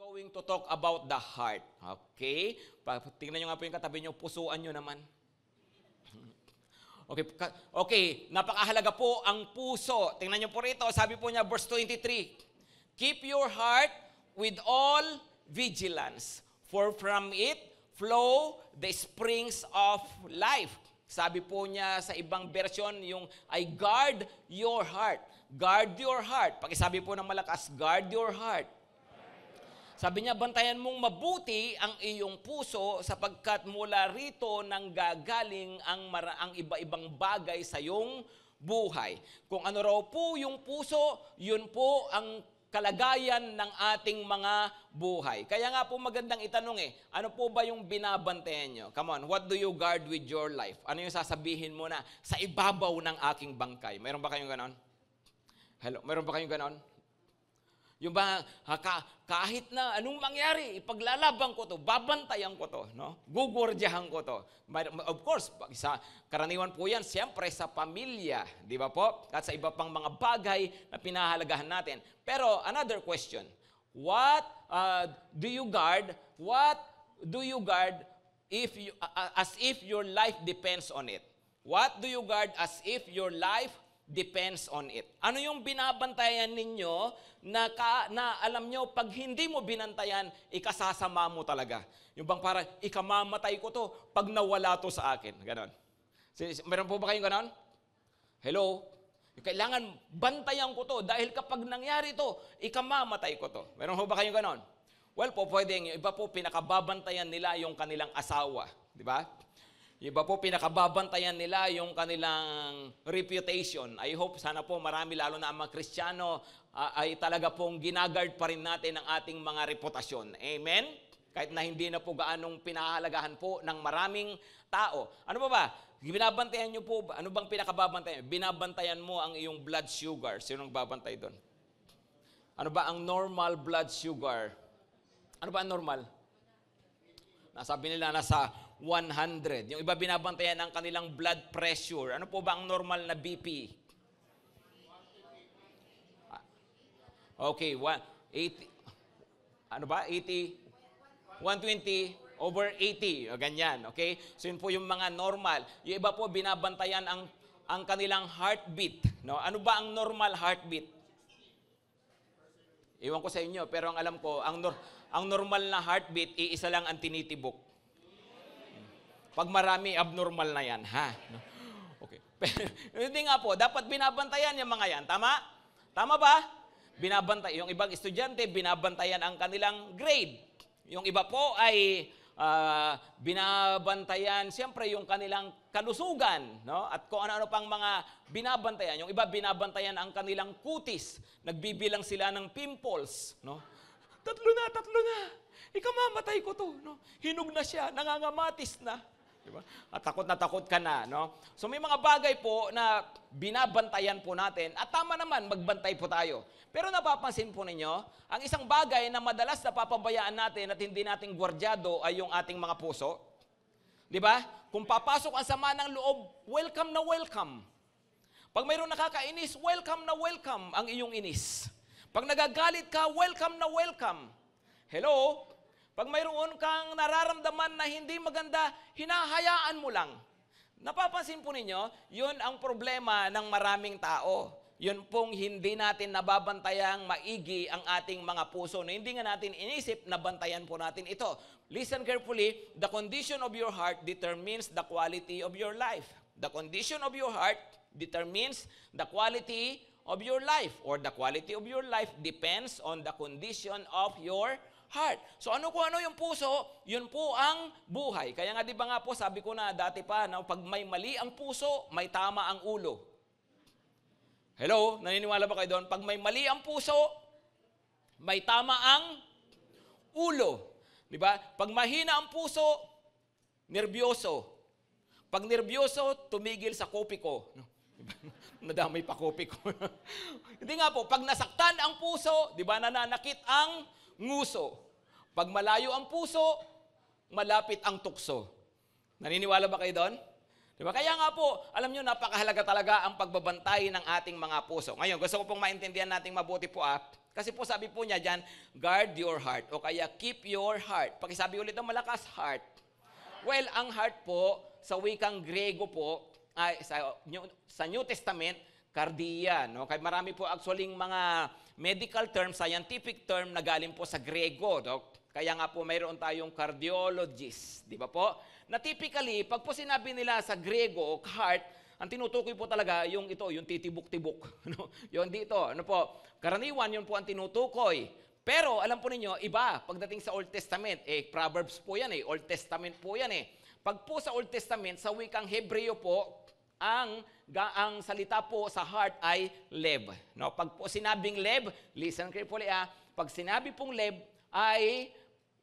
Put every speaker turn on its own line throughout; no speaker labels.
going to talk about the heart. Okay? Tingnan nyo nga po yung katabi nyo, pusuan nyo naman. Okay, napakahalaga po ang puso. Tingnan nyo po rito, sabi po niya, verse 23, keep your heart with all vigilance, for from it flow the springs of life. Sabi po niya sa ibang version, yung I guard your heart. Guard your heart. Pakisabi po ng malakas, guard your heart. Sabi niya, bantayan mong mabuti ang iyong puso sapagkat mula rito nang gagaling ang iba-ibang bagay sa iyong buhay. Kung ano raw po yung puso, yun po ang kalagayan ng ating mga buhay. Kaya nga po magandang itanong ano po ba yung binabantayan nyo? Come on, what do you guard with your life? Ano yung sasabihin mo na sa ibabaw ng aking bangkay? Mayroon ba kayong ganon? Hello, mayroon ba kayong ganon? Yung ba, kahit na anong mangyari, ipaglalaban ko to, babantayan ko to, no? Gugordyahan ko to. Of course, karaniwan po yan, siyempre sa pamilya, di ba po? At sa iba pang mga bagay na pinahalagahan natin. Pero another question, what do you guard? What do you guard as if your life depends on it? What do you guard as if your life depends on it? Ano yung binabantayan ninyo na alam nyo, pag hindi mo binantayan, ikasasama mo talaga. Yung bang parang, ikamamatay ko to pag nawala to sa akin. Ganon. Meron po ba kayong ganon? Hello? Kailangan bantayan ko to dahil kapag nangyari to, ikamamatay ko to. Meron po ba kayong ganon? Well po, pwedeng yung iba po pinakababantayan nila yung kanilang asawa. Di ba? Iba po, pinakababantayan nila yung kanilang reputation. I hope, sana po marami, lalo na ang mga Kristiyano, ay talaga pong ginagard pa rin natin ang ating mga reputasyon. Amen? Kahit na hindi na po gaanong pinahalagahan po ng maraming tao. Ano ba? Binabantayan nyo po ba? Ano bang pinakababantayan? Binabantayan mo ang iyong blood sugar. Sino ang babantay doon? Ano ba ang normal blood sugar? Ano ba ang normal? Nasabi nila nasa 100. Yung iba binabantayan ang kanilang blood pressure. Ano po ba ang normal na BP? Okay, 180. Ano ba? 80? 120 over 80. O, ganyan, okay? So yun po yung mga normal. Yung iba po binabantayan ang kanilang heartbeat. No? Ano ba ang normal heartbeat? Iwan ko sa inyo, pero ang alam ko, ang normal na heartbeat, iisa lang ang tinitibok. Pag marami, abnormal na yan, ha? Okay. Hindi nga po, dapat binabantayan yung mga yan. Tama? Tama ba? Binabantay. Yung ibang estudyante, binabantayan ang kanilang grade. Yung iba po ay binabantayan, siyempre, yung kanilang kalusugan. No? At kung ano-ano pang mga binabantayan. Yung iba, binabantayan ang kanilang kutis. Nagbibilang sila ng pimples. No? Tatlo na. Ikamamatay ko to. No? Hinog na siya, nangangamatis na. Diba? At takot ka na. No? So may mga bagay po na binabantayan po natin. At tama naman, magbantay po tayo. Pero napapansin po ninyo, ang isang bagay na madalas napapabayaan natin at hindi natin gwardyado ay yung ating mga puso. Diba? Kung papasok ang sama ng loob, welcome na welcome. Pag mayroong nakakainis, welcome na welcome ang iyong inis. Pag nagagalit ka, welcome na welcome. Hello? Pag mayroon kang nararamdaman na hindi maganda, hinahayaan mo lang. Napapansin po ninyo, yun ang problema ng maraming tao. Yun pong hindi natin nababantayang maigi ang ating mga puso na hindi nga natin inisip na bantayan po natin ito. Listen carefully, the condition of your heart determines the quality of your life. The condition of your heart determines the quality of your life, or the quality of your life depends on the condition of your heart. So kung ano yung puso, yun po ang buhay. Kaya nga di ba nga po, sabi ko na dati pa, pag may mali ang puso, may tama ang ulo. Hello? Naniniwala ba kayo doon? Pag may mali ang puso, may tama ang ulo. Di ba? Pag mahina ang puso, nerbyoso. Pag nerbyoso, tumigil sa kopi ko. Nadamay pa kopi ko. Hindi nga po, pag nasaktan ang puso, di ba, nananakit ang nguso. Pag malayo ang puso, malapit ang tukso. Naniniwala ba kayo doon? Di ba? Kaya nga po, alam nyo, napakahalaga talaga ang pagbabantay ng ating mga puso. Ngayon, gusto ko pong maintindihan nating mabuti po kasi po sabi po niya dyan, guard your heart o kaya keep your heart. Pakisabi ulit ng malakas, heart. Well, ang heart po, sa wikang Grego po, ay sa New Testament, cardia. No? Kaya marami po actually mga medical term, scientific term na galing po sa Grego. No? Kaya nga po mayroon tayong cardiologist. Di ba po? Na typically, pag po sinabi nila sa Grego, heart, ang tinutukoy po talaga yung titibok-tibok. Ano? Yung dito. Ano po? Karaniwan, yun po ang tinutukoy. Pero alam po ninyo, iba pagdating sa Old Testament. Proverbs po yan Old Testament po yan Pag po sa Old Testament, sa wikang Hebreo po, ang salita po sa heart ay lev. No? Pag po sinabing lev, listen carefully pag sinabi pong lev ay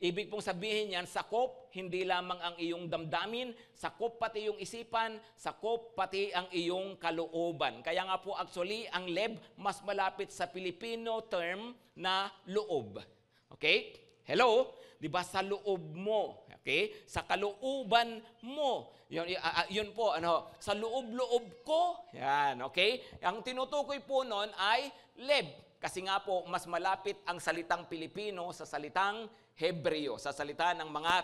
ibig pong sabihin yan, sakop hindi lamang ang iyong damdamin, sakop pati yung isipan, sakop pati ang iyong kalooban. Kaya nga po actually, ang lev mas malapit sa Filipino term na loob. Okay? Hello? Di ba sa loob mo? Okay? Sa kalooban mo. Yun po, sa loob-loob ko. Yan, okay? Ang tinutukoy po nun ay lev. Kasi nga po, mas malapit ang salitang Pilipino sa salitang Hebreo, sa salita ng mga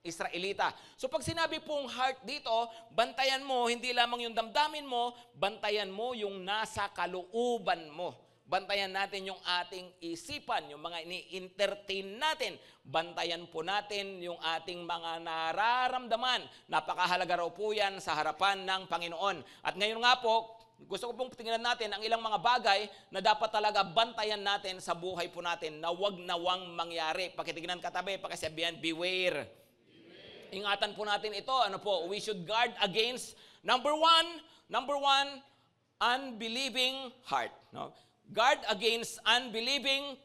Israelita. So pag sinabi pong heart dito, bantayan mo, hindi lamang yung damdamin mo, bantayan mo yung nasa kalooban mo. Bantayan natin yung ating isipan, yung mga ini-entertain natin. Bantayan po natin yung ating mga nararamdaman. Napakahalaga raw po yan sa harapan ng Panginoon. At ngayon nga po, gusto ko pong tingnan natin ang ilang mga bagay na dapat talaga bantayan natin sa buhay po natin na wag nawang mangyari. Pakitignan katabi, pakisabihan, beware. Ingatan po natin ito. We should guard against, number one, unbelieving heart. No? Guard against unbelieving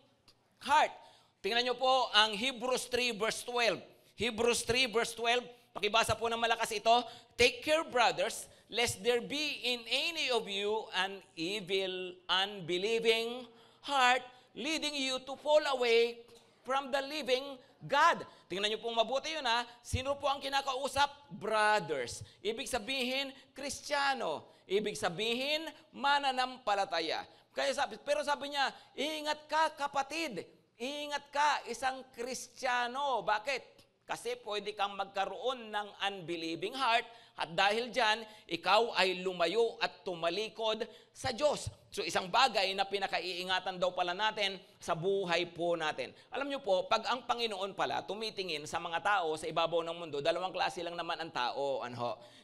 heart. Tingnan nyo po ang Hebrews 3 verse 12. Hebrews 3 verse 12, pakibasa po ng malakas ito. Take care, brothers, lest there be in any of you an evil, unbelieving heart, leading you to fall away from the living God. Tingnan niyo pong mabuti yun Sino po ang kinakausap? Brothers. Ibig sabihin, Kristiyano. Ibig sabihin, mananampalataya. Pero sabi niya, ingat ka kapatid. Ingat ka isang Kristiyano. Bakit? Kasi pwede kang magkaroon ng unbelieving heart at dahil dyan, ikaw ay lumayo at tumalikod sa Diyos. So isang bagay na pinakaiingatan daw pala natin sa buhay po natin. Alam nyo po, pag ang Panginoon pala tumitingin sa mga tao sa ibabaw ng mundo, dalawang klase lang naman ang tao.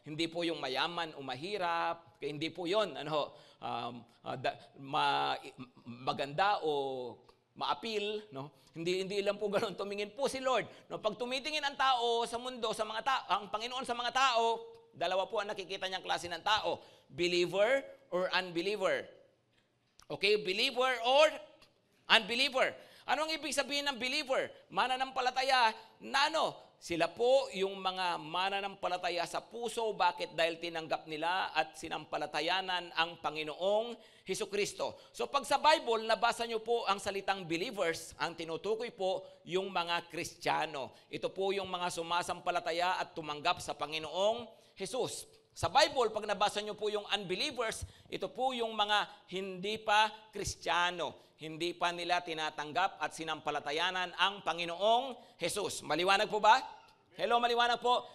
Hindi po yung mayaman o mahirap, hindi po yun. Maganda o maapil, Hindi lang po ganoon tumingin po si Lord. Pag tumitingin ang tao sa mundo, ang Panginoon sa mga tao, dalawa po ang nakikita niyang klase ng tao, believer or unbeliever. Okay, believer or unbeliever. Ano ang ibig sabihin ng believer? Mananampalataya na Sila po yung mga mananampalataya sa puso. Bakit? Dahil tinanggap nila at sinampalatayanan ang Panginoong Hesukristo. So pag sa Bible, nabasa nyo po ang salitang believers, ang tinutukoy po yung mga Kristiyano. Ito po yung mga sumasampalataya at tumanggap sa Panginoong Jesus. Sa Bible, pag nabasa nyo po yung unbelievers, ito po yung mga hindi pa Kristiyano. Hindi pa nila tinatanggap at sinampalatayanan ang Panginoong Jesus. Maliwanag po ba? Hello, maliwanag po.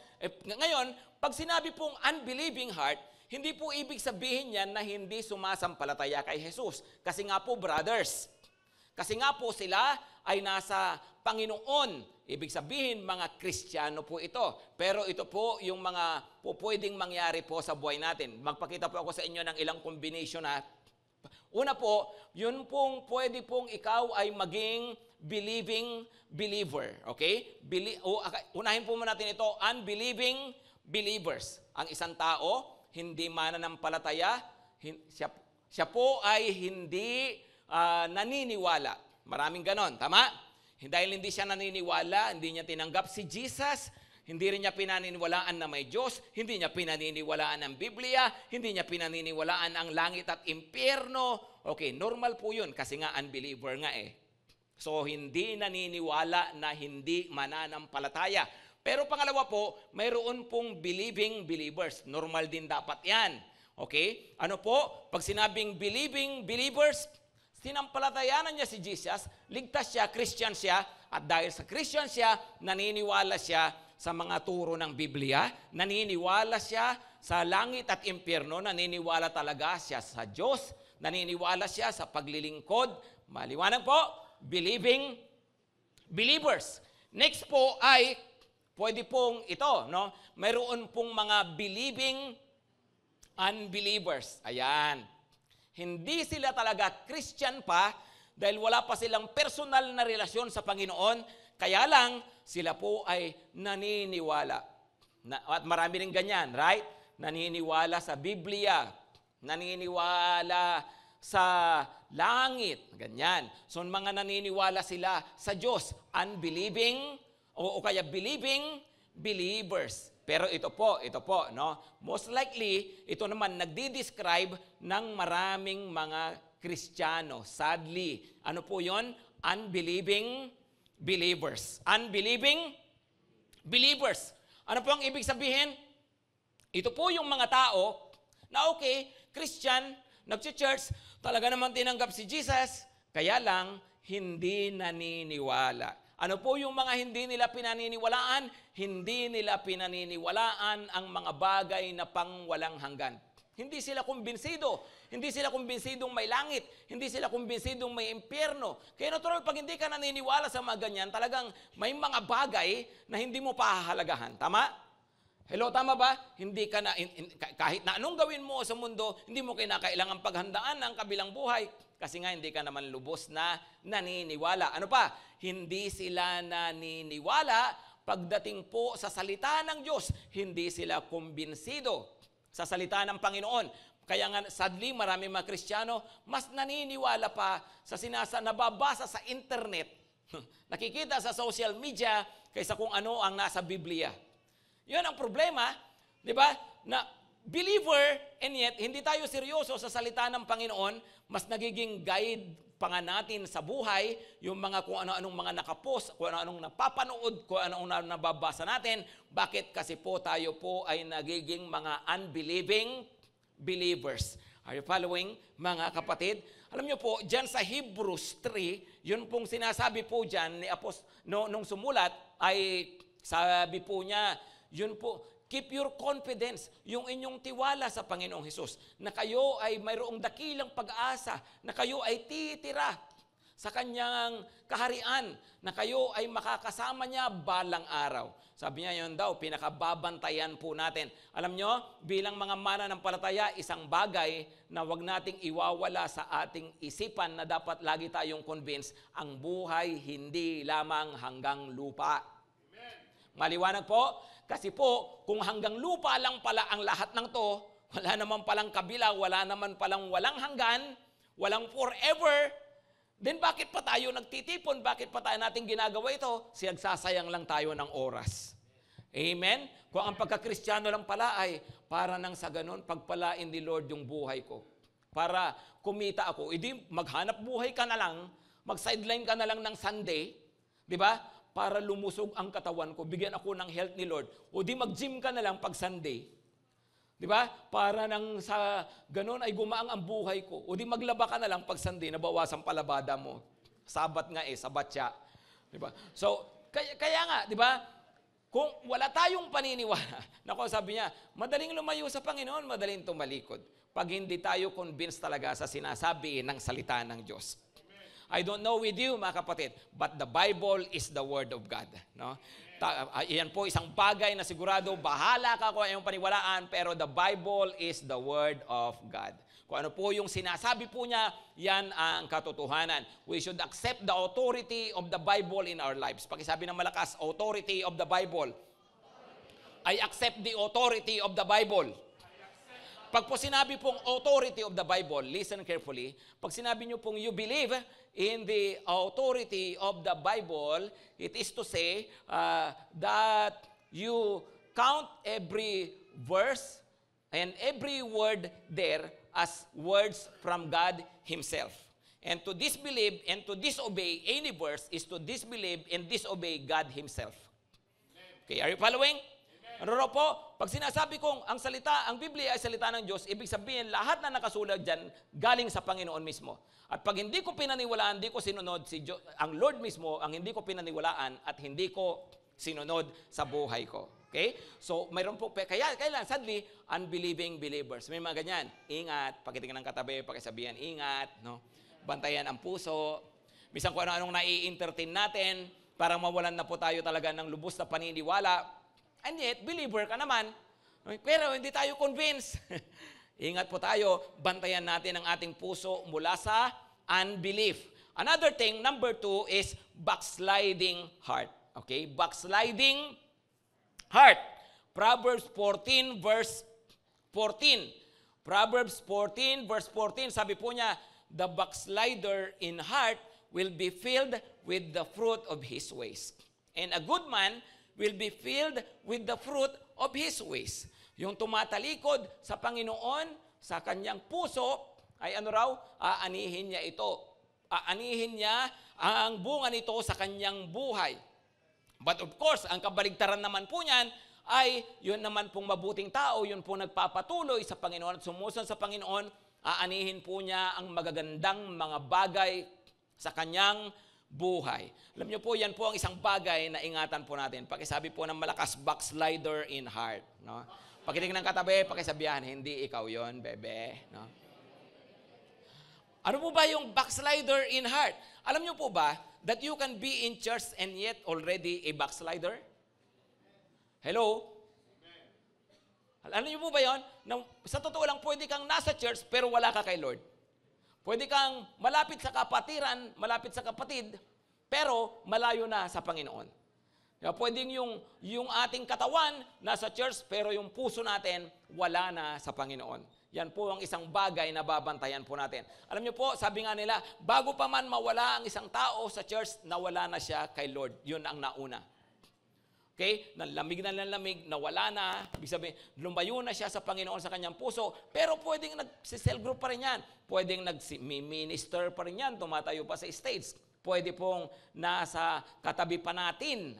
Ngayon, pag sinabi pong unbelieving heart, hindi po ibig sabihin yan na hindi sumasampalataya kay Jesus. Kasi nga po, brothers, kasi nga po sila ay nasa Panginoon. Ibig sabihin, mga Kristiyano po ito. Pero ito po yung mga po pwedeng mangyari po sa buhay natin. Magpakita po ako sa inyo ng ilang combination Una po, yun pong pwede pong ikaw ay maging believing believer. Okay? Unahin po muna natin ito, unbelieving believers. Ang isang tao, hindi mananampalataya, siya po ay hindi naniniwala. Maraming ganon, tama? Dahil hindi siya naniniwala, hindi niya tinanggap si Jesus, hindi rin niya pinaniniwalaan na may Diyos, hindi niya pinaniniwalaan ang Biblia, hindi niya pinaniniwalaan ang langit at impyerno. Okay, normal po yun kasi nga unbeliever nga So, hindi naniniwala na hindi mananampalataya. Pero pangalawa po, mayroon pong believing believers. Normal din dapat yan. Okay? Ano po? Pag sinabing believing believers, sinampalatayanan niya si Jesus, ligtas siya, Christian siya, at dahil sa Christian siya, naniniwala siya sa mga turo ng Biblia, naniniwala siya sa langit at impyerno, naniniwala talaga siya sa Diyos, naniniwala siya sa paglilingkod. Maliwanag po, believing believers. Next po ay, pwede pong ito, no? Mayroon pong mga believing unbelievers. Ayan. Hindi sila talaga Christian pa dahil wala pa silang personal na relasyon sa Panginoon. Kaya lang, sila po ay naniniwala. At marami rin ganyan, right? Naniniwala sa Biblia. Naniniwala sa langit. Ganyan. So, mga naniniwala sila sa Diyos. Unbelieving o kaya believing believers. Pero ito po, no? Most likely, ito naman nagdi-describe ng maraming mga Kristiyano. Sadly, ano po yon? Unbelieving believers. Unbelieving believers. Ano po ang ibig sabihin? Ito po yung mga tao na okay, Christian, nag-church, talaga naman tinanggap si Jesus, kaya lang hindi naniniwala. Ano po yung mga hindi nila pinaniniwalaan? Hindi nila pinaniniwalaan ang mga bagay na pangwalang hanggan. Hindi sila kumbinsido. Hindi sila kumbinsidong may langit. Hindi sila kumbinsidong may impyerno. Kaya natural, pag hindi ka naniniwala sa mga ganyan, talagang may mga bagay na hindi mo pahahalagahan. Tama? Hello, tama ba? Hindi ka na, kahit na anong gawin mo sa mundo, hindi mo kinakailangan paghandaan ng kabilang buhay. Kasi nga hindi ka naman lubos na naniniwala. Ano pa? Hindi sila naniniwala pagdating po sa salita ng Diyos. Hindi sila kumbinsido sa salita ng Panginoon. Kaya nga, sadly, marami mga Kristiyano, mas naniniwala pa sa nababasa sa internet, nakikita sa social media, kaysa kung ano ang nasa Biblia. Yun ang problema, di ba? Na believer, and yet, hindi tayo seryoso sa salita ng Panginoon, mas nagiging guide pa nga natin sa buhay, yung mga kung ano-anong mga nakapost, kung ano-anong napapanood, kung ano-anong nababasa natin. Bakit? Kasi po tayo po ay nagiging mga unbelieving believers. Are you following, mga kapatid? Alam niyo po, dyan sa Hebrews 3, yun pong sinasabi po dyan ni nung sumulat, ay sabi po niya, yun po, keep your confidence, yung inyong tiwala sa Panginoong Hesus, na kayo ay mayroong dakilang pag-asa, na kayo ay titira sa kanyang kaharian, na kayo ay makakasama niya balang araw. Sabi niya yun daw, pinakababantayan po natin. Alam nyo, bilang mga mananampalataya, isang bagay na wag nating iwawala sa ating isipan na dapat lagi tayong convinced, ang buhay hindi lamang hanggang lupa. Amen. Maliwanag po? Kasi po, kung hanggang lupa lang pala ang lahat ng to, wala naman palang kabila, wala naman palang walang hanggan, walang forever, then bakit pa tayo nagtitipon? Bakit pa tayo natin ginagawa ito? Sinagsasayang lang tayo ng oras. Amen? Kung ang pagka-Kristiyano lang pala ay para nang sa ganun, pagpalain ni Lord yung buhay ko. Para kumita ako. Hindi, maghanap buhay ka na lang, mag-sideline ka na lang ng Sunday, di ba? Para lumusog ang katawan ko, bigyan ako ng health ni Lord. O di mag-gym ka na lang pag Sunday. Di ba? Para nang sa ganun ay gumaang ang buhay ko. O di maglaba ka na lang pag Sunday, nabawasan palabada mo. Sabat nga sabat siya. Di ba? So, kaya nga, di ba? Kung wala tayong paniniwala, nako sabi niya, madaling lumayo sa Panginoon, madaling tumalikod. Pag hindi tayo convinced talaga sa sinasabi ng salita ng Diyos. I don't know with you, mga kapatid, but the Bible is the Word of God. No? Iyan po isang bagay na sigurado, bahala ka kung anong paniwalaan, pero the Bible is the Word of God. Kung ano po yung sinasabi po niya, yan ang katotohanan. We should accept the authority of the Bible in our lives. Pakisabi ng malakas, authority of the Bible. I accept the authority of the Bible. Pag po sinabi pong authority of the Bible, listen carefully, pag sinabi niyo pong you believe in the authority of the Bible, it is to say that you count every verse and every word there as words from God Himself. And to disbelieve and to disobey any verse is to disbelieve and disobey God Himself. Okay, are you following? Ano raw po? Pag sinasabi kong ang Biblia ay salita ng Diyos, ibig sabihin lahat na nakasulat dyan galing sa Panginoon mismo. At pag hindi ko pinaniwalaan, hindi ko sinunod ang Lord mismo, ang hindi ko pinaniwalaan at hindi ko sinunod sa buhay ko. Okay? So, mayroon po, kaya sadly, unbelieving believers. May mga ganyan. Ingat, pakitingin ng katabi, pakisabihan, ingat, no? Bantayan ang puso. Minsan kung ano-anong nai-entertain natin, para mawalan na po tayo talaga ng lubos na paniniwala. And yet, believer ka naman. Pero hindi tayo convinced. Ingat po tayo, bantayan natin ang ating puso mula sa unbelief. Another thing, number 2 is backsliding heart. Okay? Backsliding heart. Proverbs 14 verse 14. Proverbs 14 verse 14, sabi po niya, the backslider in heart will be filled with the fruit of his ways. And a good man will be filled with the fruit of his ways. Yung tumatalikod sa Panginoon, sa kanyang puso, ay ano raw? Aanihin niya ito. Aanihin niya ang bunga nito sa kanyang buhay. But of course, ang kabaligtaran naman po niyan, ay yun naman pong mabuting tao, yun po nagpapatuloy sa Panginoon at sumusunod sa Panginoon, aanihin po niya ang magagandang mga bagay sa kanyang buhay. Alam niyo po, yan po ang isang bagay na ingatan po natin. Pakisabi po ng malakas, backslider in heart. No? Pakitingin ng katabi, pakisabihan, hindi ikaw yon, bebe. No? Ano po ba yung backslider in heart? Alam niyo po ba that you can be in church and yet already a backslider? Hello? Alam niyo po ba yon? Sa totoo lang, pwede kang nasa church pero wala ka kay Lord. Pwede kang malapit sa kapatiran, malapit sa kapatid, pero malayo na sa Panginoon. Kaya pwedeng yung ating katawan nasa church, pero yung puso natin wala na sa Panginoon. Yan po ang isang bagay na babantayan po natin. Alam niyo po, sabi nga nila, bago pa man mawala ang isang tao sa church, nawala na siya kay Lord. Yun ang nauna. Okay? Nalamig na nalamig, nawala na. Ibig sabihin, lumayo na siya sa Panginoon sa kanyang puso. Pero pwedeng nag-cell group pa rin yan. Pwedeng nag-minister pa rin yan. Tumatayo pa sa stage. Pwede pong nasa katabi pa natin.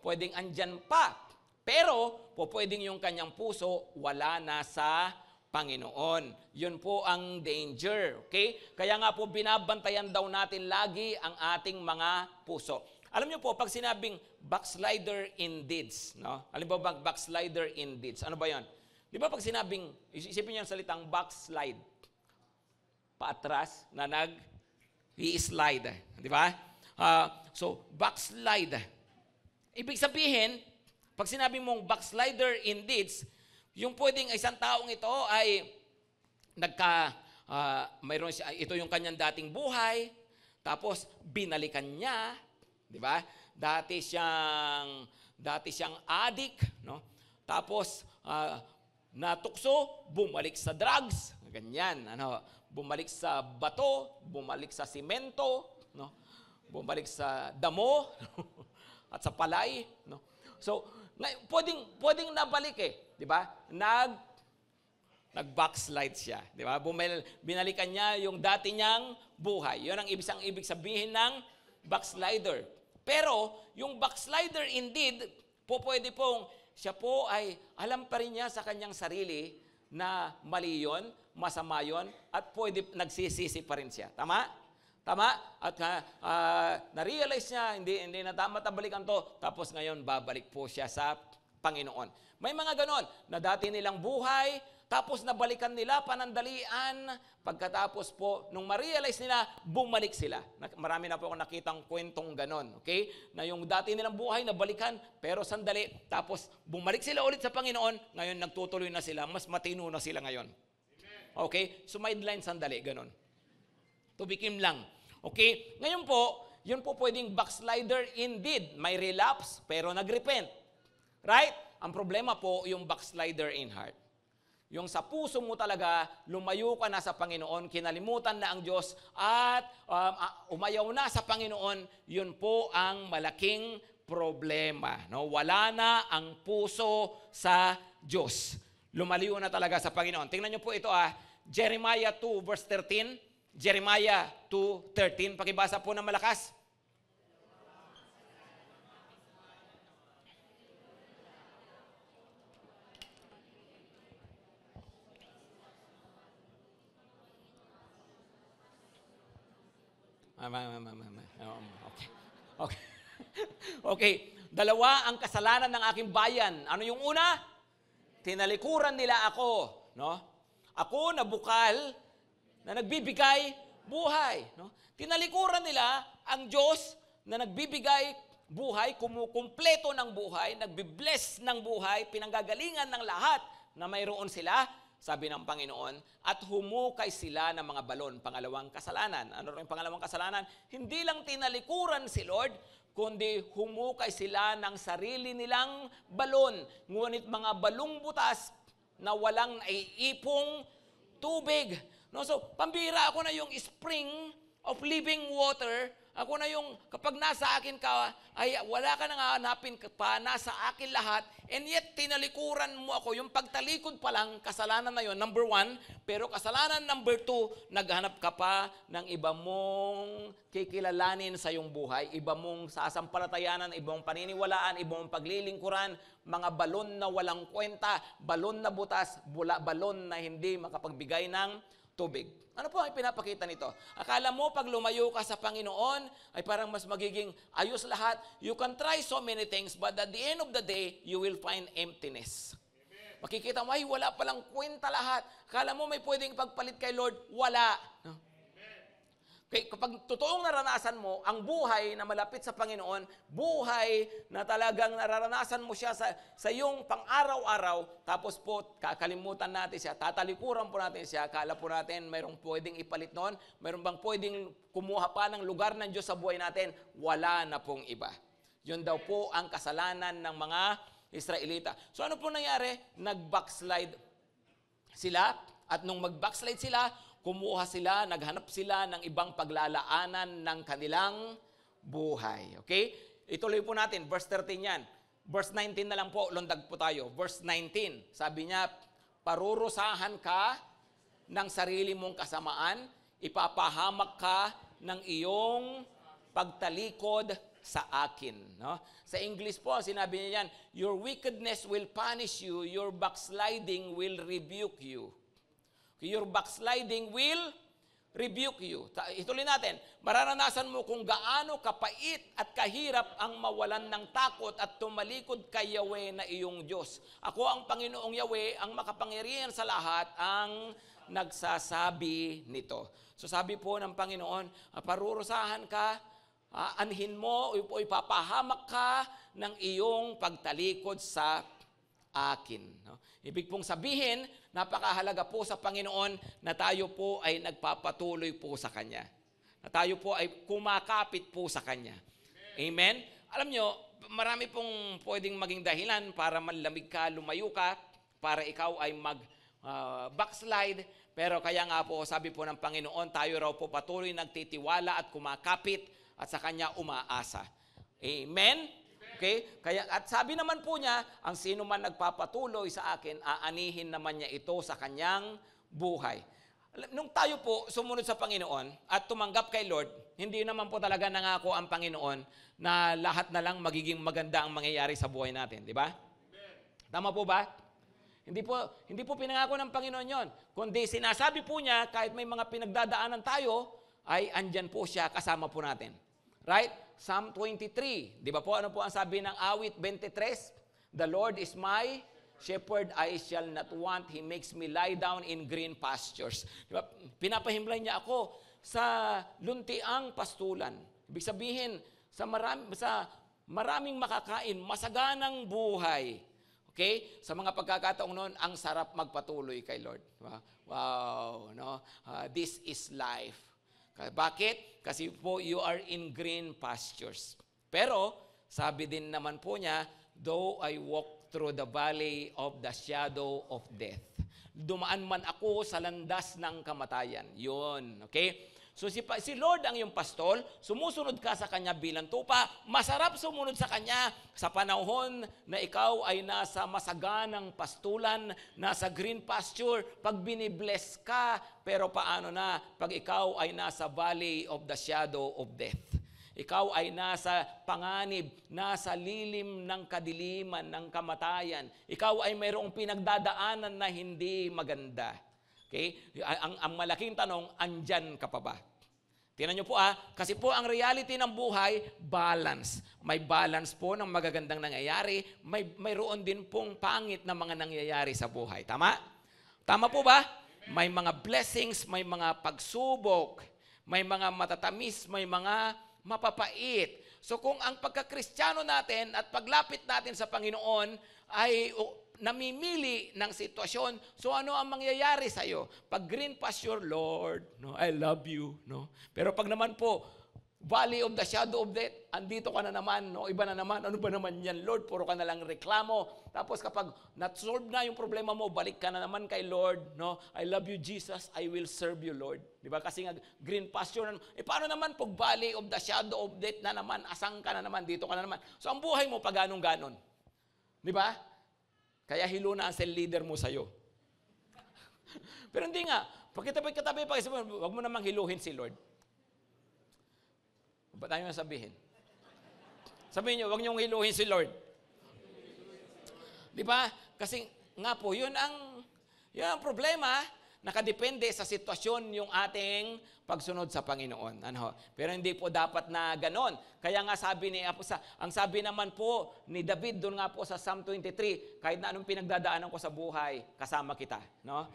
Pwedeng andyan pa. Pero, pwedeng yung kanyang puso, wala na sa Panginoon. Yun po ang danger. Okay? Kaya nga po, binabantayan daw natin lagi ang ating mga puso. Alam niyo po, pag sinabing backslider in deeds, no? Alam mo ba, backslider in deeds? Ano ba yan? Di ba pag sinabing, isipin niyo ang salitang backslide, paatras na nag-i-slide. Di ba? So, backslide. Ibig sabihin, pag sinabi mong backslider in deeds, yung pwedeng isang taong ito ay mayroon siya, ito yung kanyang dating buhay, tapos binalikan niya, di ba? Dati siyang addict, no? Tapos natukso, bumalik sa drugs, ganyan, bumalik sa bato, bumalik sa simento, no? Bumalik sa damo at sa palay, no? So, pwedeng nabalik di ba? Nag-backslide siya, di ba? Binalikan niya yung dati niyang buhay. 'Yun ang ibig sabihin ng backslider. Pero, yung backslider indeed, pwede pong, siya po ay alam pa rin niya sa kanyang sarili na mali yun, masama yun, at pwede nagsisisi pa rin siya. Tama? Tama? At na-realize niya, hindi na tama balikan to, tapos ngayon babalik po siya sa Panginoon. May mga ganon, na dati nilang buhay, tapos nabalikan nila panandalian, pagkatapos po, nung ma-realize nila, bumalik sila. Marami na po akong nakitang kwentong ganon, okay? Na yung dati nilang buhay, nabalikan, pero sandali, tapos bumalik sila ulit sa Panginoon, ngayon nagtutuloy na sila, mas matino na sila ngayon. Okay? So, sideline sandali, ganon. Tubikim lang. Okay? Ngayon po, yun po pwedeng backslider indeed. May relapse, pero nag-repent. Right? Ang problema po, yung backslider in heart. Yung sa puso mo talaga, lumayo ka na sa Panginoon, kinalimutan na ang Diyos, at umayaw na sa Panginoon, yun po ang malaking problema. No? Wala na ang puso sa Diyos. Lumaliyo na talaga sa Panginoon. Tingnan niyo po ito Jeremiah 2 verse 13. Jeremiah 2:13. Pakibasa po ng malakas. Okay. Okay. Okay. Dalawa ang kasalanan ng aking bayan. Ano yung una? Tinalikuran nila ako. No? Ako na bukal na nagbibigay buhay. No? Tinalikuran nila ang Diyos na nagbibigay buhay, kumukumpleto ng buhay, nagbibless ng buhay, pinanggagalingan ng lahat na mayroon sila, sabi ng Panginoon, at humukay sila ng mga balon. Pangalawang kasalanan. Ano rin pangalawang kasalanan? Hindi lang tinalikuran si Lord, kundi humukay sila ng sarili nilang balon. Ngunit mga balong butas na walang naiipong tubig. No, so, pambira ako na yung spring of living water. Ako na yung, kapag nasa akin ka, ay wala ka nang hahanapin pa, nasa akin lahat, and yet tinalikuran mo ako. Yung pagtalikod pa lang, kasalanan na yun, number 1. Pero kasalanan number 2, naghanap ka pa ng iba mong kikilalanin sa iyong buhay, iba mong sasampalatayanan, iba mong paniniwalaan, iba mong paglilingkuran, mga balon na walang kwenta, balon na butas, balon na hindi makapagbigay ng tubig. Ano po ang pinapakita nito? Akala mo pag lumayo ka sa Panginoon ay parang mas magiging ayos lahat. You can try so many things but at the end of the day, you will find emptiness. Makikita mo, ay wala palang kwenta lahat. Akala mo may pwedeng pagpalit kay Lord, wala. No? Okay, kapag totoong naranasan mo ang buhay na malapit sa Panginoon, buhay na talagang nararanasan mo siya sa iyong pang-araw-araw, tapos po kakalimutan natin siya, tatalikuran po natin siya, akala po natin mayroong pwedeng ipalit noon, mayroong bang pwedeng kumuha pa ng lugar ng Diyos sa buhay natin, wala na pong iba. Yun daw po ang kasalanan ng mga Israelita. So ano po nangyari? Nag-backslide sila, at nung mag-backslide sila, kumuha sila, naghanap sila ng ibang paglalaanan ng kanilang buhay. Okay? Ituloy po natin, verse 13 yan. Verse 19 na lang po, lundag po tayo. Verse 19, sabi niya, parurusahan ka ng sarili mong kasamaan, ipapahamak ka ng iyong pagtalikod sa akin. No? Sa English po, sinabi niya yan, your wickedness will punish you, your backsliding will rebuke you. Your backsliding will rebuke you. Ituloy natin. Mararanasan mo kung gaano kapait at kahirap ang mawalan ng takot at tumalikod kay Yahweh na iyong Diyos. Ako ang Panginoong Yahweh, ang makapangyarihan sa lahat, ang nagsasabi nito. So sabi po ng Panginoon, parurusahan ka, anhin mo o ipapahamak ka ng iyong pagtalikod sa akin. No? Ibig pong sabihin, napakahalaga po sa Panginoon na tayo po ay nagpapatuloy po sa Kanya. Na tayo po ay kumakapit po sa Kanya. Amen? Alam nyo, marami pong pwedeng maging dahilan para manlamig ka, lumayo ka, para ikaw ay backslide. Pero kaya nga po, sabi po ng Panginoon, tayo raw po patuloy nagtitiwala at kumakapit at sa Kanya umaasa. Amen? Okay? Kaya, at sabi naman po niya, ang sino man nagpapatuloy sa akin, aanihin naman niya ito sa kanyang buhay. Nung tayo po sumunod sa Panginoon at tumanggap kay Lord, hindi naman po talaga nangako ang Panginoon na lahat na lang magiging maganda ang mangyayari sa buhay natin. Di ba? Tama po ba? Hindi po pinangako ng Panginoon yon. Kundi sinasabi po niya, kahit may mga pinagdadaanan tayo, ay andyan po siya, kasama po natin. Right? Psalm 23. Di ba po, ano po ang sabi ng awit 23? The Lord is my shepherd, I shall not want. He makes me lie down in green pastures. Di ba? Pinapahimlay niya ako sa luntiang pastulan. Ibig sabihin, sa maraming makakain, masaganang buhay. Okay? Sa mga pagkakataong noon, ang sarap magpatuloy kay Lord. Wow, no? This is life. Bakit? Kasi po you are in green pastures. Pero, sabi din naman po niya, though I walk through the valley of the shadow of death. Dumaan man ako sa landas ng kamatayan. Yun, okay? So si Lord ang iyong pastol, sumusunod ka sa Kanya bilang tupa, masarap sumunod sa Kanya sa panahon na ikaw ay nasa masaganang pastulan, nasa green pasture, pag binibless ka, pero paano na pag ikaw ay nasa valley of the shadow of death? Ikaw ay nasa panganib, nasa lilim ng kadiliman, ng kamatayan. Ikaw ay mayroong pinagdadaanan na hindi maganda. Okay? Ang malaking tanong, andyan ka pa ba? Tingnan nyo po kasi po ang reality ng buhay, balance. May balance po ng magagandang nangyayari, mayroon din pong pangit na mga nangyayari sa buhay. Tama? Tama po ba? May mga blessings, may mga pagsubok, may mga matatamis, may mga mapapait. So kung ang pagkakristyano natin at paglapit natin sa Panginoon ay namimili ng sitwasyon, so ano ang mangyayari sa iyo? Pag green pasture, Lord, no, I love you, no. Pero pag naman po valley of the shadow of death, andito ka na naman, no, iba na naman, ano ba naman yan, Lord, puro ka na lang reklamo. Tapos kapag na-solve na yung problema mo, balik ka na naman kay Lord, no, I love you Jesus, I will serve you Lord. Di ba? Kasi nga green pasture, paano naman pag valley of the shadow of death na naman, asang ka na naman, dito ka na naman. So ang buhay mo pag ganon. Di ba? Kaya hilo na ang cell leader mo sa'yo. Pero hindi nga. Pagkatabi, huwag mo namang hiluhin si Lord. Ba't tayo sabihin? Sabihin nyo, huwag niyong hiluhin si Lord. Di ba? Kasi nga po, yun ang problema. Nakadepende sa sitwasyon yung ating pagsunod sa Panginoon. Ano? Pero hindi po dapat na ganon. Kaya nga sabi ang sabi naman po ni David doon nga po sa Psalm 23, kahit na anong pinagdadaanan ko sa buhay, kasama kita. No?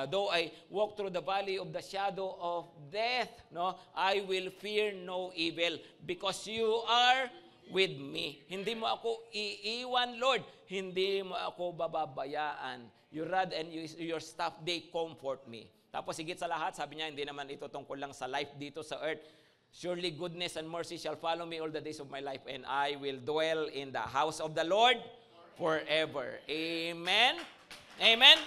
Though I walk through the valley of the shadow of death, no, I will fear no evil because you are with me. Hindi mo ako iiwan, Lord. Hindi mo ako bababayaan. Your rod and your staff, they comfort me. Tapos higit sa lahat, sabi niya, hindi naman ito tungkol lang sa life dito sa earth. Surely goodness and mercy shall follow me all the days of my life, and I will dwell in the house of the Lord forever. Amen? Amen?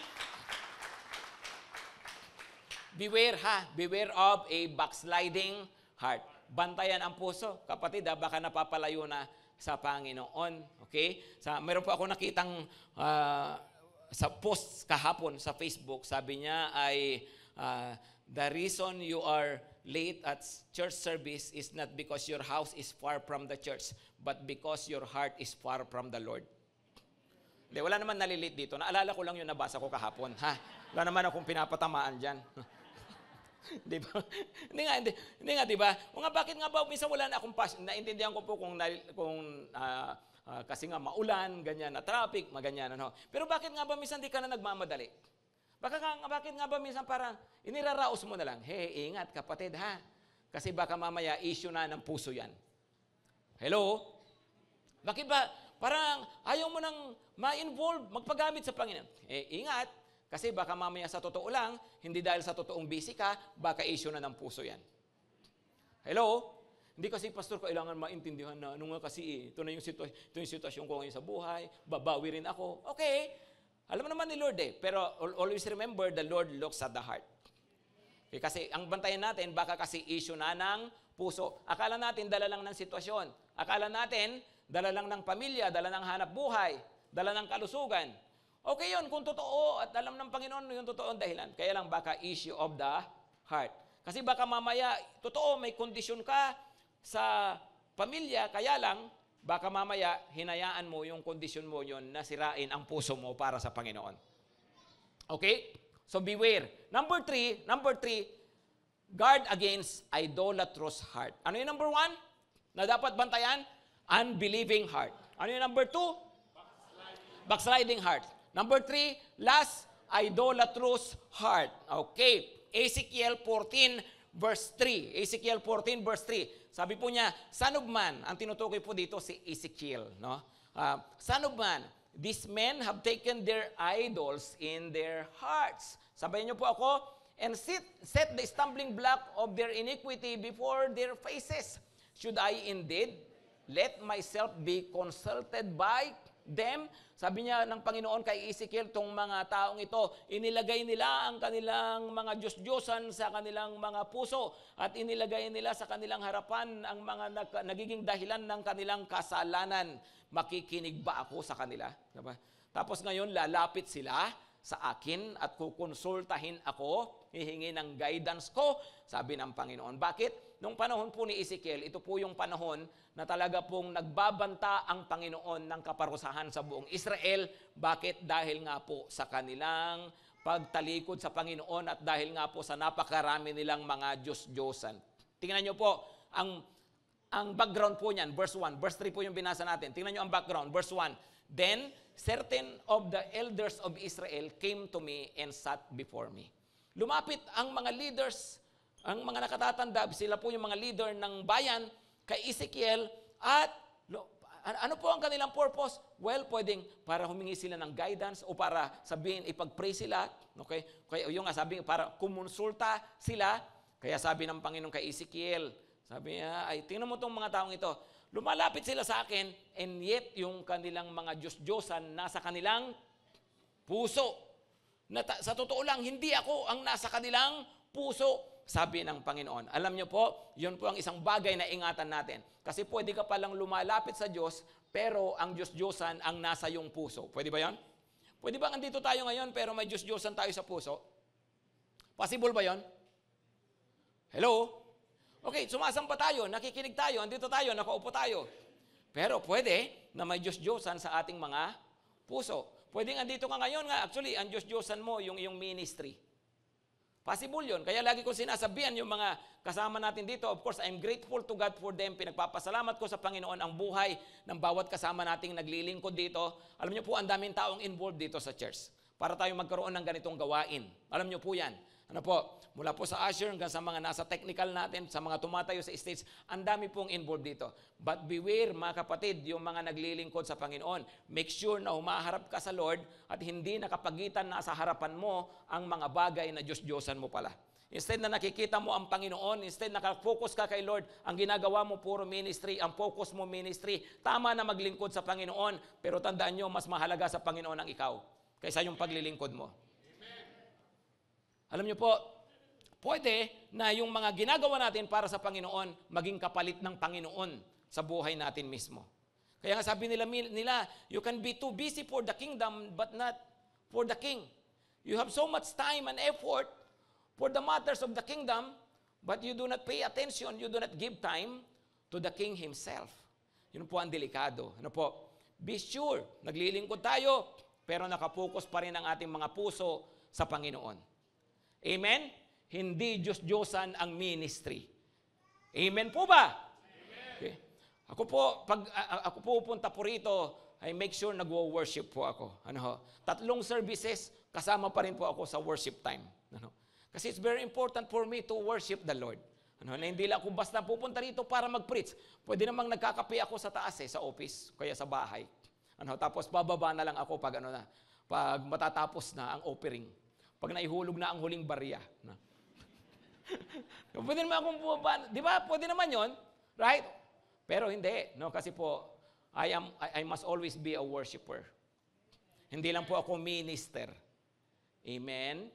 Beware of a backsliding heart. Bantayan ang puso. Kapatid, baka napapalayo na sa Panginoon. Okay? Meron po ako nakitang sa post kahapon sa Facebook, sabi niya ay the reason you are late at church service is not because your house is far from the church, but because your heart is far from the Lord. Hindi, wala naman nalilate dito. Naalala ko lang yung nabasa ko kahapon. Wala naman akong pinapatamaan dyan. Di ba? Hindi nga, di ba? Bakit nga ba minsan wala na akong passion? Naintindihan ko po kasi nga maulan, ganyan na traffic, maganyan. Ano. Pero bakit nga ba minsan di ka na nagmamadali? Bakit nga ba minsan parang iniraraos mo na lang, hey, ingat kapatid ha. Kasi baka mamaya issue na ng puso yan. Hello? Bakit ba parang ayaw mo nang ma-involve, magpagamit sa Panginoon? Ingat. Kasi baka mamaya sa totoo lang, hindi dahil sa totoong busy ka, baka issue na ng puso yan. Hello? Hindi kasi, Pastor, kailangan maintindihan na, kasi ito yung sitwasyon ko ngayon sa buhay, babawi rin ako. Okay, alam mo naman ni Lord pero always remember, the Lord looks at the heart. Okay, kasi ang bantayan natin, baka kasi issue na ng puso. Akala natin, dala lang ng sitwasyon. Akala natin, dala lang ng pamilya, dala ng hanap buhay, dala ng kalusugan. Okay yun, kung totoo at alam ng Panginoon yung totoong dahilan. Kaya lang baka issue of the heart. Kasi baka mamaya, totoo, may kondisyon ka sa pamilya, kaya lang, baka mamaya, hinayaan mo yung kondisyon mo yun na sirain ang puso mo para sa Panginoon. Okay? So beware. Number three, guard against idolatrous heart. Ano yung number 1 na dapat bantayan? Unbelieving heart. Ano yung number 2? Backsliding heart. Number 3, last, idolatrous heart. Okay. Ezekiel 14, verse 3. Ezekiel 14, verse 3. Sabi po niya, son of man, ang tinutukoy po dito si Ezekiel. No? Son of man, these men have taken their idols in their hearts. Sabayan niyo po ako, and set the stumbling block of their iniquity before their faces. Should I indeed let myself be consulted by them? Sabi niya ng Panginoon kay Ezekiel, tong mga taong ito, inilagay nila ang kanilang mga Diyos-Diyosan sa kanilang mga puso at inilagay nila sa kanilang harapan ang mga nagiging dahilan ng kanilang kasalanan. Makikinig ba ako sa kanila? Diba? Tapos ngayon, lalapit sila sa akin at kukonsultahin ako, hihingi ng guidance ko, sabi ng Panginoon. Bakit? Nung panahon po ni Ezekiel, ito po yung panahon na talaga pong nagbabanta ang Panginoon ng kaparusahan sa buong Israel. Bakit? Dahil nga po sa kanilang pagtalikod sa Panginoon at dahil nga po sa napakarami nilang mga Diyos-Diyosan. Tingnan nyo po, ang background po niyan, verse 1, verse 3 po yung binasa natin. Tingnan nyo ang background, verse 1. Then, certain of the elders of Israel came to me and sat before me. Lumapit ang mga leaders, ang mga nakatatanda, sila po yung mga leader ng bayan, kay Ezekiel, at ano po ang kanilang purpose? Well, pwedeng para humingi sila ng guidance o para sabihin, ipag-pray sila. Okay? Kaya yung nga sabi, para kumonsulta sila. Kaya sabi ng Panginoon kay Ezekiel, sabi niya, ay tingnan mo itong mga taong ito. Lumalapit sila sa akin, and yet yung kanilang mga Diyos-Diyosan nasa kanilang puso. Sa totoo lang, hindi ako ang nasa kanilang puso, sabi ng Panginoon. Alam niyo po, yun po ang isang bagay na ingatan natin. Kasi pwede ka palang lumalapit sa Diyos, pero ang Diyos-Diyosan ang nasa iyong puso. Pwede ba yan? Pwede ba andito tayo ngayon, pero may Diyos-Diyosan tayo sa puso? Possible ba yan? Hello? Okay, sumasamba tayo, nakikinig tayo, andito tayo, nakaupo tayo. Pero pwede na may Diyos-Diyosan sa ating mga puso. Pwedeng andito ka ngayon nga, actually, ang Diyos-Diyosan mo, yung iyong ministry. Possible yun. Kaya lagi ko sinasabihan yung mga kasama natin dito. Of course, I'm grateful to God for them. Pinagpapasalamat ko sa Panginoon ang buhay ng bawat kasama nating naglilingkod dito. Alam niyo po, ang daming taong involved dito sa church para tayo magkaroon ng ganitong gawain. Alam niyo po yan. Ano po, mula po sa usher hanggang sa mga nasa technical natin, sa mga tumatayo sa stage, ang dami pong involved dito. But beware, mga kapatid, yung mga naglilingkod sa Panginoon. Make sure na humaharap ka sa Lord at hindi nakapagitan na sa harapan mo ang mga bagay na Diyos-Diyosan mo pala. Instead na nakikita mo ang Panginoon, instead nakafocus ka kay Lord, ang ginagawa mo puro ministry, ang focus mo ministry, tama na maglingkod sa Panginoon, pero tandaan nyo, mas mahalaga sa Panginoon ang ikaw kaysa yung paglilingkod mo. Alam niyo po, pwede na yung mga ginagawa natin para sa Panginoon maging kapalit ng Panginoon sa buhay natin mismo. Kaya nga sabi nila, you can be too busy for the kingdom but not for the king. You have so much time and effort for the matters of the kingdom but you do not pay attention, you do not give time to the king himself. Yun po ang delikado. Ano po? Be sure, naglilingkod tayo pero nakapokus pa rin ang ating mga puso sa Panginoon. Amen? Hindi Diyos-Diyosan ang ministry. Amen po ba? Amen. Okay. Ako po, pag ako pupunta po rito, I make sure nagwo-worship po ako. 3 services, kasama pa rin po ako sa worship time. Kasi it's very important for me to worship the Lord. Na hindi lang ako basta pupunta rito para mag-preach. Pwede namang nagkakape ako sa taas sa office, kaya sa bahay. Tapos bababa na lang ako pag pag matatapos na ang offering. Pag naihulog na ang huling barya. Pwede naman akong bumaba. Di ba? Pwede naman yon, right? Pero hindi. No? Kasi po, I must always be a worshiper. Hindi lang po ako minister. Amen?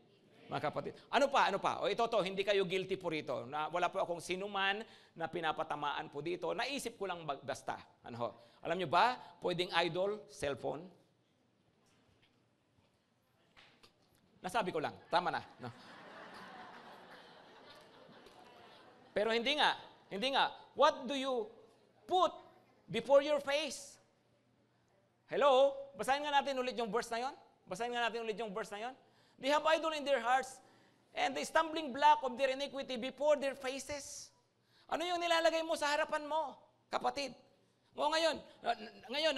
Mga kapatid. Ano pa? O ito, hindi kayo guilty po rito. Wala po akong sinuman na pinapatamaan po dito. Naisip ko lang basta. Alam nyo ba, pwedeng idol, cellphone. Nasabi ko lang, tama na. No? Pero hindi nga. What do you put before your face? Hello? Basahin nga natin ulit yung verse na yon. They have idol in their hearts and the stumbling block of their iniquity before their faces. Ano yung nilalagay mo sa harapan mo, kapatid? Ngayon,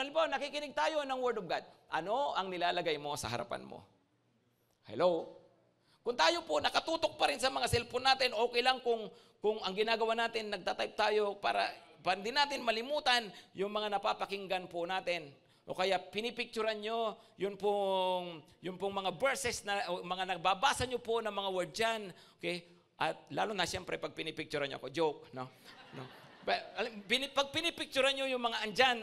halimbawa, nakikinig tayo ng Word of God. Ano ang nilalagay mo sa harapan mo? Hello? Kung tayo po nakatutok pa rin sa mga cellphone natin, okay lang kung ang ginagawa natin, nagtatype tayo para hindi natin malimutan yung mga napapakinggan po natin. O kaya pinipicturan nyo yung pong mga verses, mga nagbabasa nyo po ng mga word dyan. Okay? At lalo na siyempre pag pinipicturan nyo ako, joke. No? Pag pinipicturan nyo yung mga andyan,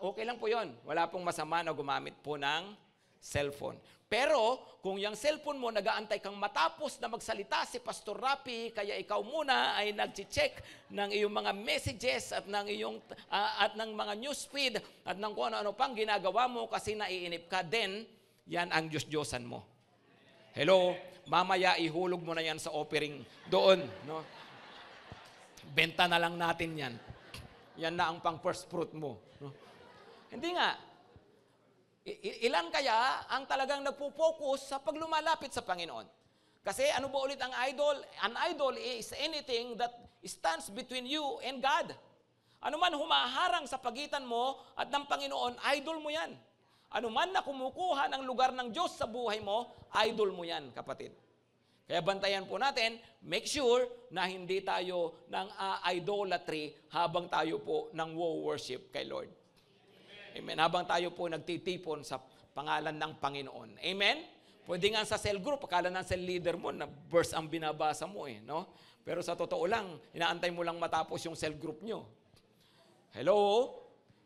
okay lang po yon. Wala pong masama na gumamit po ng cellphone. Pero, kung yung cellphone mo, nag-aantay kang matapos na magsalita si Pastor Rapi, kaya ikaw muna ay nag-check ng iyong mga messages at ng mga newsfeed at ng kung ano-ano pang ginagawa mo kasi naiinip ka, then yan ang Diyos-Diyosan mo. Hello? Mamaya ihulog mo na yan sa offering doon. No? Benta na lang natin yan. Yan na ang pang first fruit mo. No? Hindi nga. Ilan kaya ang talagang nagpo-focus sa paglumalapit sa Panginoon? Kasi ano ba ulit ang idol? An idol is anything that stands between you and God. Ano man humaharang sa pagitan mo at ng Panginoon, idol mo yan. Ano man na kumukuha ng lugar ng Diyos sa buhay mo, idol mo yan, kapatid. Kaya bantayan po natin, make sure na hindi tayo ng idolatry habang tayo po ng worship kay Lord. Amen. Habang tayo po nagtitipon sa pangalan ng Panginoon. Amen? Pwede nga sa cell group, akala ng cell leader mo na verse ang binabasa mo no? Pero sa totoo lang, inaantay mo lang matapos yung cell group nyo. Hello?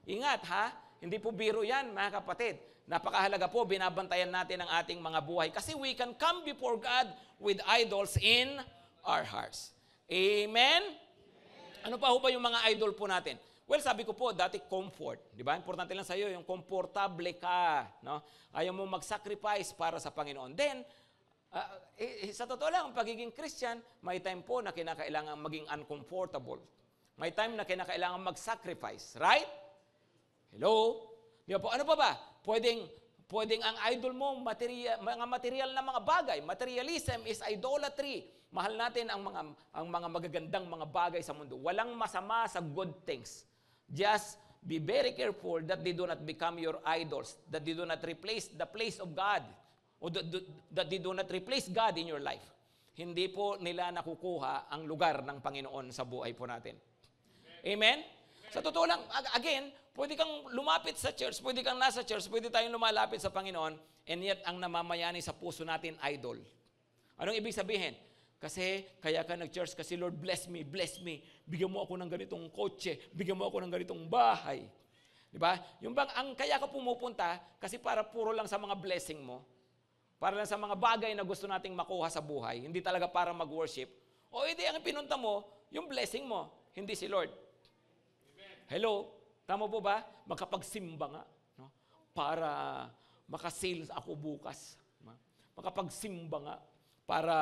Ingat ha? Hindi po biro yan, mga kapatid. Napakahalaga po, binabantayan natin ang ating mga buhay. Kasi we can come before God with idols in our hearts. Amen? Ano pa ho ba yung mga idol po natin? Well, sabi ko po, dati comfort. Di ba? Importante lang sa iyo, yung komportable ka. No? Ayaw mo mag-sacrifice para sa Panginoon. Then, sa totoo lang, ang pagiging Christian, may time po na kinakailangan maging uncomfortable. May time na kinakailangan mag-sacrifice. Right? Hello? Di ba po? Ano pa ba? Pwedeng ang idol mo, mga material na mga bagay. Materialism is idolatry. Mahal natin ang mga magagandang mga bagay sa mundo. Walang masama sa good things. Just be very careful that they do not become your idols, that they do not replace the place of God, or that they do not replace God in your life. Hindi po nila nakukuha ang lugar ng Panginoon sa buhay po natin. Amen? Sa totoo lang, again, pwede kang lumapit sa church, pwede kang nasa church, pwede tayong lumalapit sa Panginoon, and yet ang namamayani sa puso natin, idol. Anong ibig sabihin? Kasi kaya ka nag-church kasi Lord, bless me. Bigyan mo ako ng ganitong kotse, bigyan mo ako ng ganitong bahay. Di ba? Yung bang ang kaya ka pumupunta kasi para puro lang sa mga blessing mo. Para lang sa mga bagay na gusto nating makuha sa buhay, hindi talaga para mag-worship. O hindi ang pinunta mo, yung blessing mo, hindi si Lord. Hello? Tama po ba? Makapagsimba nga, no? Para makasales ako bukas. Makapagsimba nga para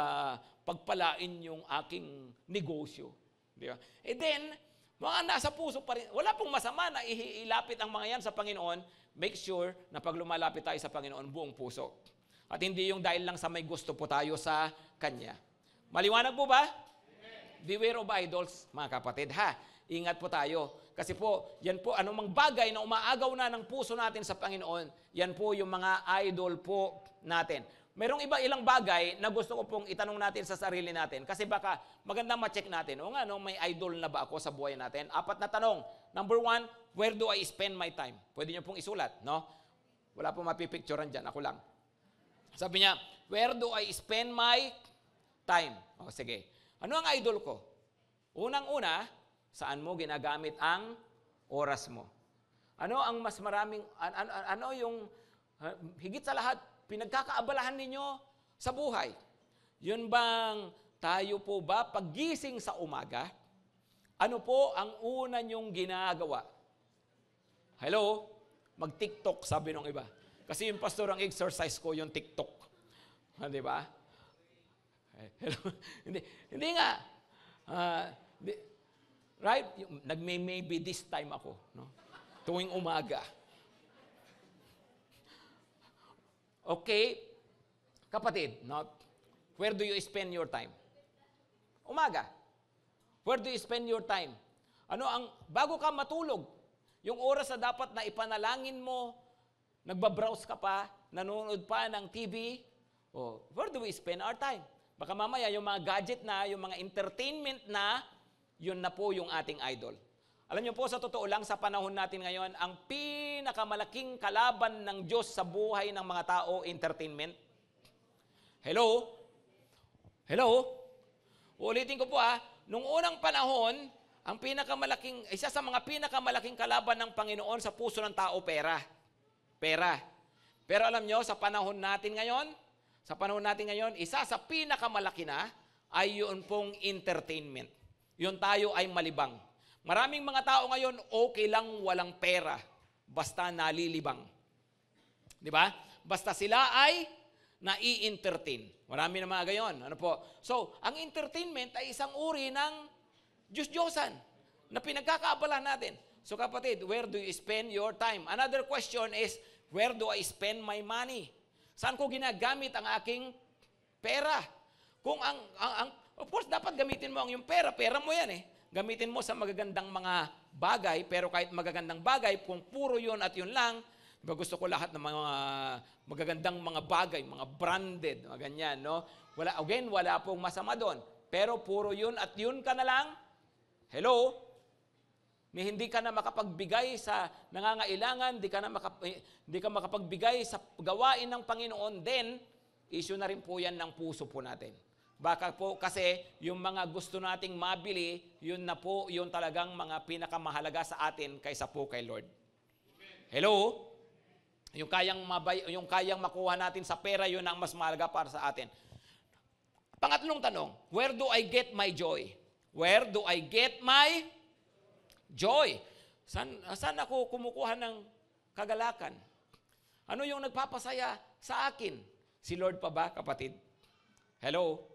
pagpalain yung aking negosyo. Di ba? E then, mga nasa puso pa rin, wala pong masama na ilapit ang mga yan sa Panginoon. Make sure na pag lumalapit tayo sa Panginoon, buong puso. At hindi yung dahil lang sa may gusto po tayo sa Kanya. Maliwanag po ba? Amen. Beware of idols, mga kapatid, ha? Ingat po tayo. Kasi po, yan po, anumang bagay na umaagaw na ng puso natin sa Panginoon, yan po yung mga idol po natin. Merong ilang bagay na gusto ko pong itanong natin sa sarili natin. Kasi baka magandang ma-check natin. O nga, no, may idol na ba ako sa buhay natin? 4 na tanong. Number 1, where do I spend my time? Pwede niyo pong isulat, no? Wala pong mapipicturean dyan, ako lang. Sabi niya, where do I spend my time? O sige. Ano ang idol ko? Unang-una, saan mo ginagamit ang oras mo? Ano ang mas maraming, ano yung higit sa lahat, pinagkakaabalahan ninyo sa buhay? Yun bang tayo po ba paggising sa umaga? Ano po ang una nyong ginagawa? Hello? Mag-TikTok, sabi nung iba. Kasi yung pastor ang exercise ko, yung TikTok. Di ba? Hello? Hindi nga. Right? Maybe this time ako. No? Tuwing umaga. Okay, kapatid, no? Where do you spend your time? Umaga. Where do you spend your time? Bago ka matulog, yung oras na dapat na ipanalangin mo, nagbabrowse ka pa, nanonood pa ng TV, where do we spend our time? Baka mamaya yung mga gadget na, yung mga entertainment na, yun na po yung ating idol. Alam niyo po, sa totoo lang, sa panahon natin ngayon, ang pinakamalaking kalaban ng Diyos sa buhay ng mga tao, entertainment. Hello? Hello? Ulitin ko po nung unang panahon, isa sa mga pinakamalaking kalaban ng Panginoon sa puso ng tao, pera. Pera. Pero alam niyo, sa panahon natin ngayon, isa sa pinakamalaki na ay yun pong entertainment. Yun tayo ay malibang. Maraming mga tao ngayon, okay lang walang pera, basta nalilibang. Di ba? Basta sila ay nai-entertain. Marami na mga gayon. Ano po? So, ang entertainment ay isang uri ng Diyos-Diyosan na pinagkakaabalahan natin. So kapatid, where do you spend your time? Another question is, where do I spend my money? Saan ko ginagamit ang aking pera? Kung of course, dapat gamitin mo ang yung pera. Pera mo yan eh. Gamitin mo sa magagandang mga bagay, pero kahit magagandang bagay, kung puro yun at yun lang, diba, gusto ko lahat ng mga magagandang mga bagay, mga branded, mga ganyan, no? Wala pong masama doon. Pero puro yun at yun ka na lang, hello? Hindi ka na makapagbigay sa nangangailangan, hindi ka makapagbigay sa gawain ng Panginoon, then, issue na rin po yan ng puso po natin. Baka po kasi yung mga gusto nating mabili, yun na po yung talagang mga pinakamahalaga sa atin kaysa po kay Lord. Hello? Yung kayang makuha natin sa pera, yun ang mas mahalaga para sa atin. Pangatlong tanong, where do I get my joy? Where do I get my joy? Saan ako kumukuha ng kagalakan? Ano yung nagpapasaya sa akin? Si Lord pa ba, kapatid? Hello?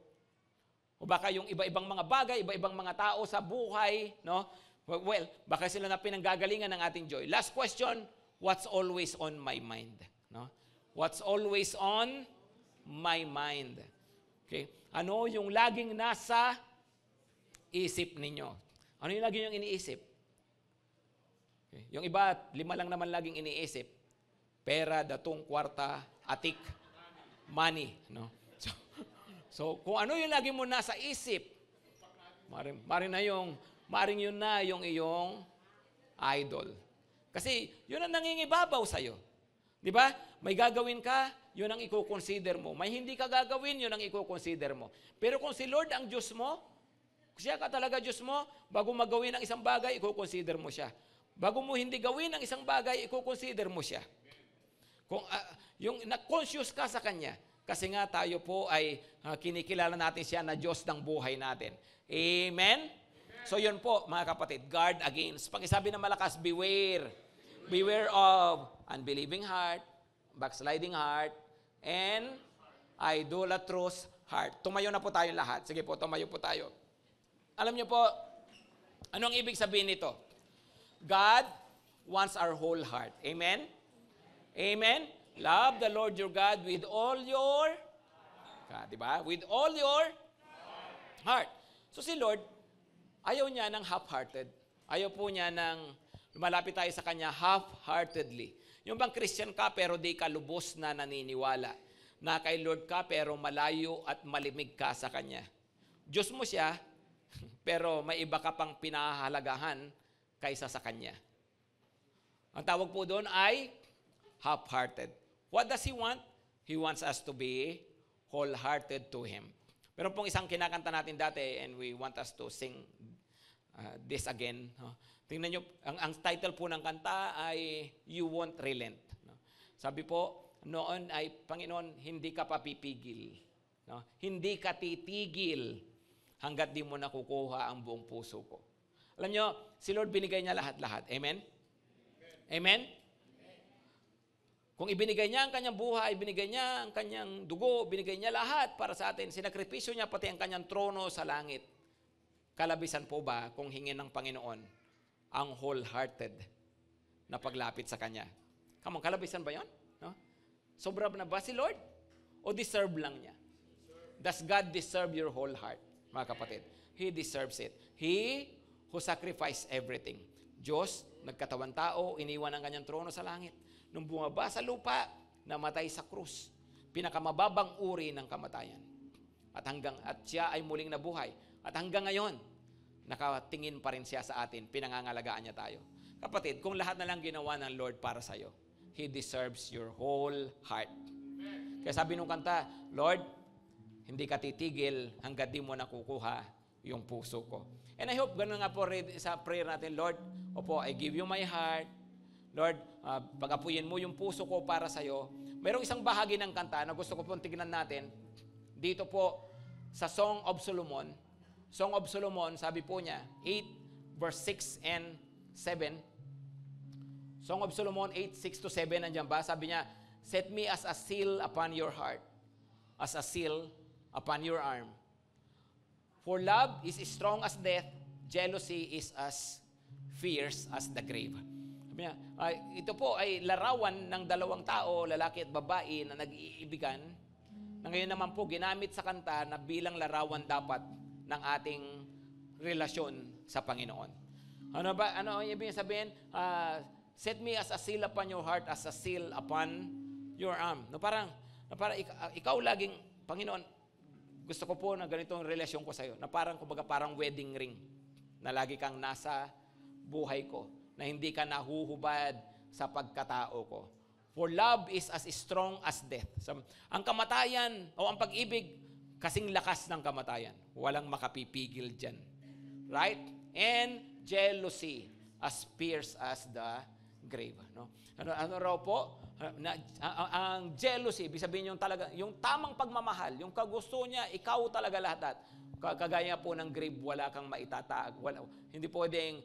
O baka yung iba-ibang mga bagay, iba-ibang mga tao sa buhay, no? Well, baka sila na pinanggagalingan ng ating joy. Last question, what's always on my mind? No? What's always on my mind? Okay? Ano yung laging nasa isip ninyo? Ano yung laging yung iniisip? Okay. Yung iba, 5 lang naman laging iniisip. Pera, datong, kwarta, atik, money. No? So kung ano yung lagi mo nasa isip, maring yun na yung iyong idol. Kasi yun ang nangingibabaw sa'yo. Di ba? May gagawin ka, yun ang i-consider mo. May hindi ka gagawin, yun ang i-consider mo. Pero kung si Lord ang Diyos mo, siya ka talaga Diyos mo, bago magawin ang isang bagay, i-consider mo siya. Bago mo hindi gawin ang isang bagay, i-consider mo siya. Kung yung na-conscious ka sa Kanya, kasi nga tayo po ay kinikilala natin siya na Diyos ng buhay natin. Amen? So yun po, mga kapatid, guard against. Pakisabi na malakas, beware. Beware of unbelieving heart, backsliding heart, and idolatrous heart. Tumayo na po tayong lahat. Sige po, tumayo po tayo. Alam niyo po, ano ang ibig sabihin nito? God wants our whole heart. Amen? Amen? Love the Lord your God with all your diba? With all your heart. So si Lord, ayaw niya ng half-hearted. Ayaw po niya ng lumalapit tayo sa Kanya half-heartedly. Yung bang Christian ka pero di ka lubos na naniniwala. Na kay Lord ka pero malayo at malimig ka sa Kanya. Diyos mo siya, pero may iba ka pang pinahahalagahan kaysa sa Kanya. Ang tawag po doon ay half-hearted. What does He want? He wants us to be wholehearted to Him. Meron pong isang kinakanta natin dati and we want us to sing this again. Tingnan nyo, ang title po ng kanta ay You Won't Relent. Sabi po, noon ay, Panginoon, hindi ka papipigil. Hindi ka titigil hanggat di mo nakukuha ang buong puso ko. Alam nyo, si Lord binigay niya lahat-lahat. Amen? Amen? Kung ibinigay niya ang kanyang buhay, ibinigay niya ang kanyang dugo, binigay niya lahat para sa atin, sinakripisyo niya pati ang kanyang trono sa langit. Kalabisan po ba kung hingin ng Panginoon ang wholehearted na paglapit sa Kanya? Come on, kalabisan ba yun? No? Sobra na ba si Lord? O deserve lang niya? Does God deserve your whole heart, mga kapatid? He deserves it. He who sacrificed everything. Diyos, nagkatawan tao, iniwan ang kanyang trono sa langit. Nung bumaba sa lupa, namatay sa krus. Pinakamababang uri ng kamatayan. At siya ay muling nabuhay. At hanggang ngayon, nakatingin pa rin siya sa atin. Pinangangalagaan niya tayo. Kapatid, kung lahat na lang ginawa ng Lord para sa'yo, He deserves your whole heart. Kaya sabi nung kanta, Lord, hindi ka titigil hanggat di mo nakukuha yung puso ko. And I hope ganun nga po sa prayer natin, Lord, opo, I give you my heart. Lord, pag-apuyin mo yung puso ko para sa'yo. Mayroong isang bahagi ng kanta na gusto ko pong tignan natin. Dito po, sa Song of Solomon. Song of Solomon, sabi po niya, 8 verse 6 and 7. Song of Solomon 8, 6 to 7, nandiyan ba? Sabi niya, set me as a seal upon your heart, as a seal upon your arm. For love is strong as death, jealousy is as fierce as the grave. Sabi niya, ito po ay larawan ng dalawang tao, lalaki at babae, na nag-iibigan, na ngayon naman po ginamit sa kanta na bilang larawan dapat ng ating relasyon sa Panginoon. Ano ba? Ano ibig sabihin? Set me as a seal upon your heart, as a seal upon your arm. No, parang ikaw laging, Panginoon, gusto ko po na ganitong relasyon ko sa iyo, na parang kumbaga parang wedding ring, na lagi kang nasa buhay ko, na hindi ka nahuhubad sa pagkatao ko. For love is as strong as death. So, ang kamatayan o ang pag-ibig, kasing lakas ng kamatayan. Walang makapipigil dyan. Right? And jealousy as fierce as the grave. No? Ano raw po? Ang jealousy, ibig sabihin yung tamang pagmamahal, yung kagusto niya, ikaw talaga lahat. Kagaya po ng grave, wala kang maitatag. Hindi pwedeng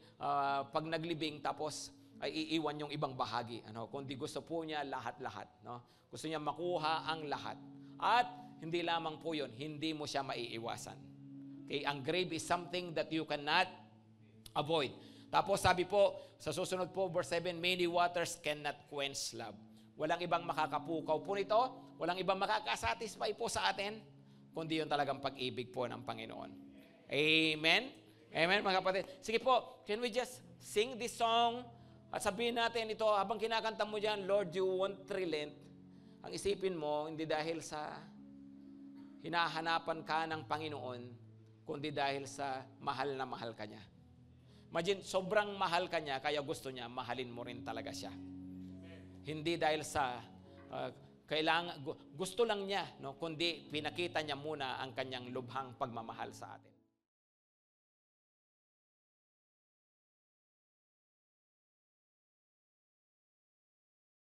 pag naglibing tapos ay iiwan yung ibang bahagi. Kundi gusto po niya lahat-lahat. No? Gusto niya makuha ang lahat. At hindi lamang po yun, hindi mo siya maiiwasan. Okay? Ang grave is something that you cannot avoid. Tapos sabi po, sa susunod po, verse 7, many waters cannot quench love. Walang ibang makakapukaw po nito, walang ibang makakasatisfy po sa atin, kundi yung talagang pag-ibig po ng Panginoon. Amen? Amen, mga kapatid. Sige po, can we just sing this song? At sabihin natin ito, habang kinakanta mo dyan, Lord, you won't relent. Ang isipin mo, hindi dahil sa hinahanapan ka ng Panginoon, kundi dahil sa mahal na mahal ka niya. Imagine, sobrang mahal ka niya, kaya gusto niya, mahalin mo rin talaga siya. Hindi dahil sa gusto lang niya, no? Kundi pinakita niya muna ang kanyang lubhang pagmamahal sa atin.